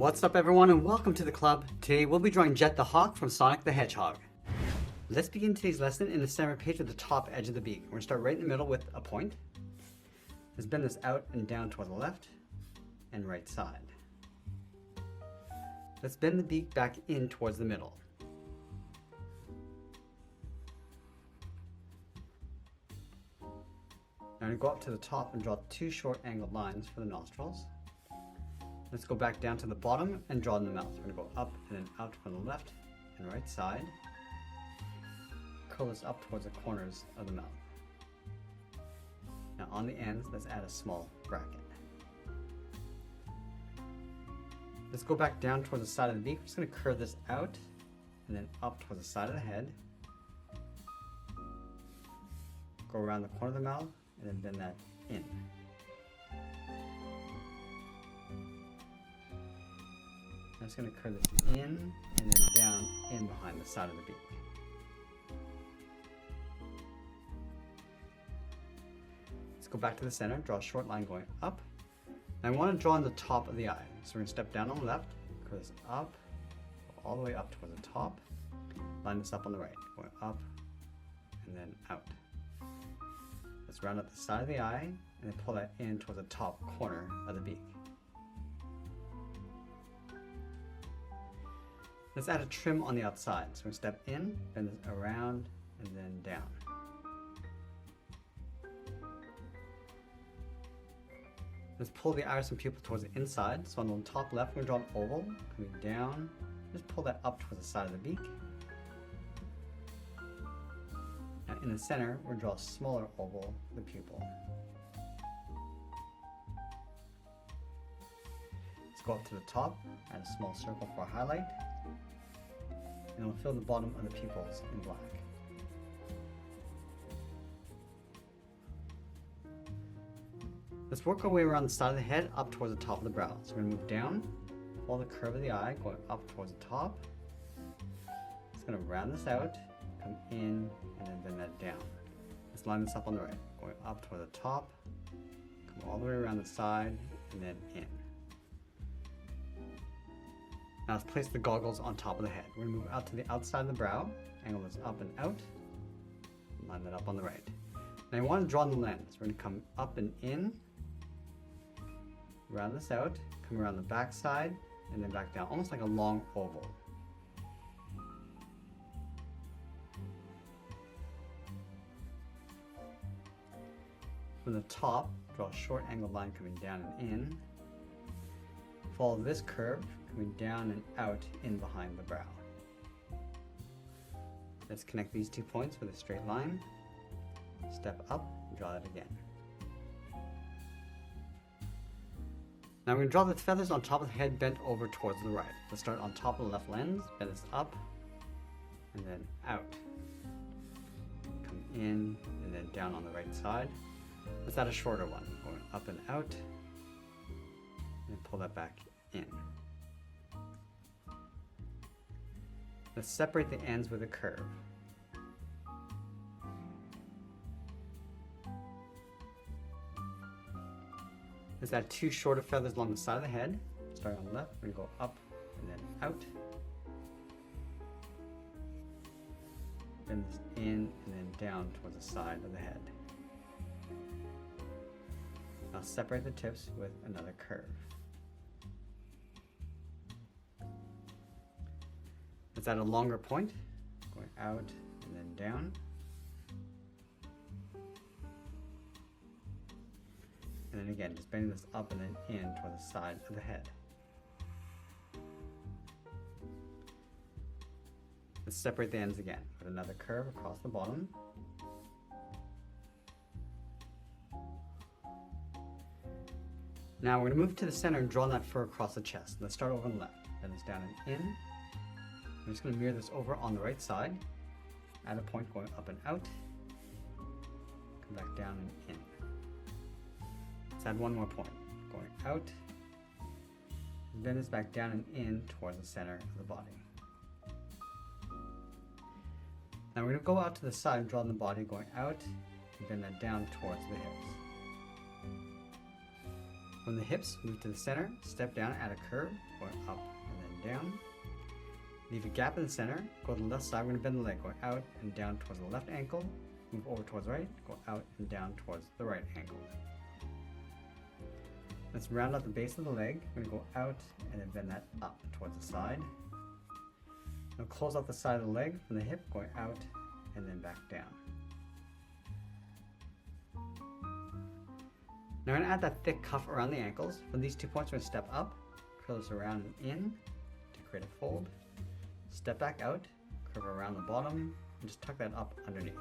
What's up everyone and welcome to the club. Today we'll be drawing Jet the Hawk from Sonic the Hedgehog. Let's begin today's lesson in the center page with the top edge of the beak. We're going to start right in the middle with a point. Let's bend this out and down toward the left and right side. Let's bend the beak back in towards the middle. Now I'm going to go up to the top and draw two short angled lines for the nostrils. Let's go back down to the bottom and draw in the mouth. We're going to go up and then out from the left and right side. Curl this up towards the corners of the mouth. Now on the ends, let's add a small bracket. Let's go back down towards the side of the beak. I'm just going to curve this out and then up towards the side of the head. Go around the corner of the mouth and then bend that in. I'm just going to curve this in and then down in behind the side of the beak. Let's go back to the center, draw a short line going up. And I want to draw on the top of the eye. So we're going to step down on the left, curve this up, go all the way up towards the top, line this up on the right, going up and then out. Let's round up the side of the eye and then pull that in towards the top corner of the beak. Let's add a trim on the outside. So we're going to step in, bend this around, and then down. Let's pull the iris and pupil towards the inside. So on the top left, we're going to draw an oval, coming down. Just pull that up towards the side of the beak. Now in the center, we're going to draw a smaller oval for the pupil. Let's go up to the top, add a small circle for a highlight. And we'll fill the bottom of the pupils in black. Let's work our way around the side of the head up towards the top of the brow. So we're going to move down, follow the curve of the eye, going up towards the top. It's going to round this out, come in, and then bend that down. Let's line this up on the right, going up toward the top, come all the way around the side, and then in. Now let's place the goggles on top of the head. We're going to move out to the outside of the brow, angle this up and out, and line that up on the right. Now you want to draw the lens. We're going to come up and in, round this out, come around the back side, and then back down, almost like a long oval. From the top, draw a short angled line coming down and in. Follow this curve, coming down and out in behind the brow. Let's connect these 2 points with a straight line. Step up and draw it again. Now we're going to draw the feathers on top of the head bent over towards the right. Let's start on top of the left lens, bend this up and then out. Come in and then down on the right side. Let's add a shorter one, going up and out and pull that back in. Let's separate the ends with a curve. Let's add two shorter feathers along the side of the head. Starting on the left, we're going to go up and then out. Bend this in and then down towards the side of the head. Now separate the tips with another curve. Let's add a longer point, going out and then down. And then again, just bending this up and then in toward the side of the head. Let's separate the ends again with another curve across the bottom. Now we're going to move to the center and draw that fur across the chest. Let's start over on the left. Bend this down and in. I'm just going to mirror this over on the right side. Add a point going up and out. Come back down and in. Let's add one more point. Going out. Bend this back down and in towards the center of the body. Now we're going to go out to the side and draw the body going out and bend that down towards the hips. From the hips, move to the center, step down, add a curve, going up and then down. Leave a gap in the center, go to the left side, we're going to bend the leg, going out and down towards the left ankle, move over towards the right, go out and down towards the right ankle. Let's round out the base of the leg, we're going to go out and then bend that up towards the side. Now close out the side of the leg from the hip, going out and then back down. Now we're going to add that thick cuff around the ankles. From these 2 points, we're going to step up, curl this around and in to create a fold. Step back out, curve around the bottom, and just tuck that up underneath.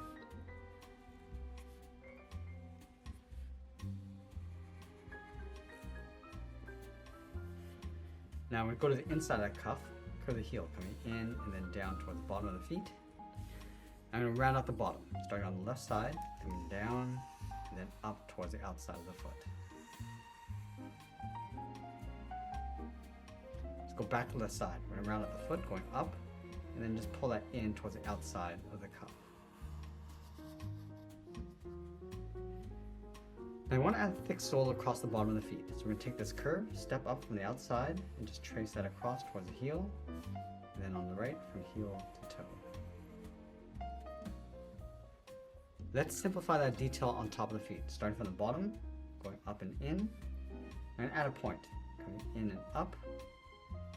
Now we go to the inside of that cuff, curve the heel, coming in and then down towards the bottom of the feet. I'm going to round out the bottom, starting on the left side, coming down, and then up towards the outside of the foot. Let's go back to the left side. We're going to round out the foot, going up, and then just pull that in towards the outside of the cuff. Now I want to add a thick sole across the bottom of the feet. So we're going to take this curve, step up from the outside, and just trace that across towards the heel, and then on the right from heel to toe. Let's simplify that detail on top of the feet, starting from the bottom, going up and in, and add a point, coming in and up,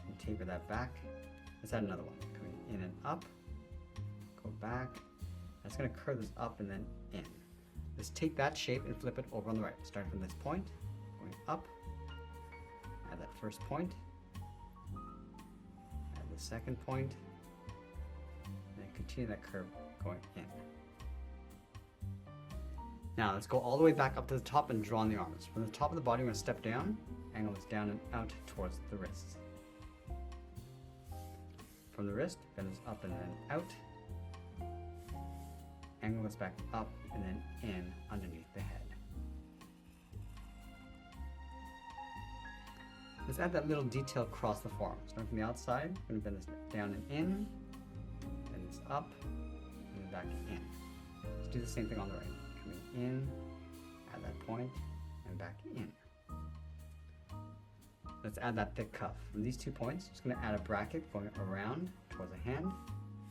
and taper that back. Let's add another one, coming in and up, go back. That's going to curve this up and then in. Let's take that shape and flip it over on the right, starting from this point, going up, add that first point, add the second point, and then continue that curve going in. Now let's go all the way back up to the top and draw on the arms. From the top of the body, we're going to step down, angle this down and out towards the wrists. From the wrist, bend this up and then out. Angle this back up and then in underneath the head. Let's add that little detail across the forearm. Starting from the outside, we're going to bend this down and in, bend this up, and then back in. Let's do the same thing on the right. Coming in, add that point, and back in. Let's add that thick cuff. From these 2 points, just going to add a bracket going around towards the hand.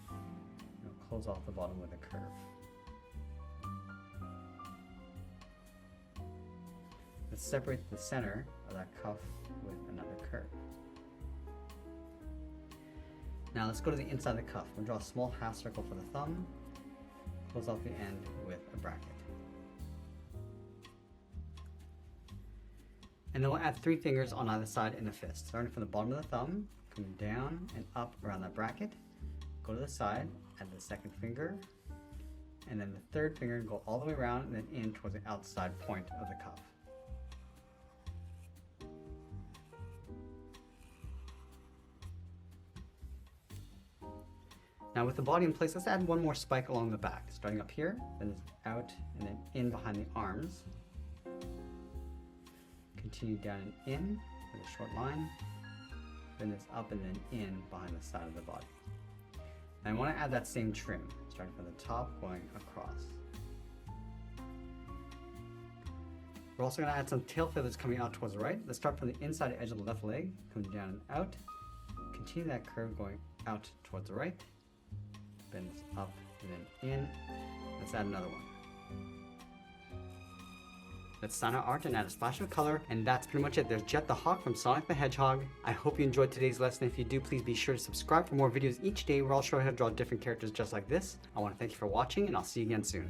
And close off the bottom with a curve. Let's separate the center of that cuff with another curve. Now let's go to the inside of the cuff. We'll draw a small half circle for the thumb, close off the end with a bracket. And then we'll add 3 fingers on either side in a fist, starting from the bottom of the thumb, coming down and up around that bracket. Go to the side, add the second finger, and then the third finger, go all the way around and then in towards the outside point of the cuff. Now with the body in place, let's add one more spike along the back, starting up here, then out and then in behind the arms. Continue down and in with a short line, then it's up and then in behind the side of the body. And I want to add that same trim, starting from the top, going across. We're also going to add some tail feathers coming out towards the right. Let's start from the inside edge of the left leg, coming down and out. Continue that curve going out towards the right. Bend this up and then in. Let's add another one. Let's sign our art and add a splash of color, and that's pretty much it. There's Jet the Hawk from Sonic the Hedgehog. I hope you enjoyed today's lesson. If you do, please be sure to subscribe for more videos each day where I'll show you how to draw different characters just like this. I want to thank you for watching, and I'll see you again soon.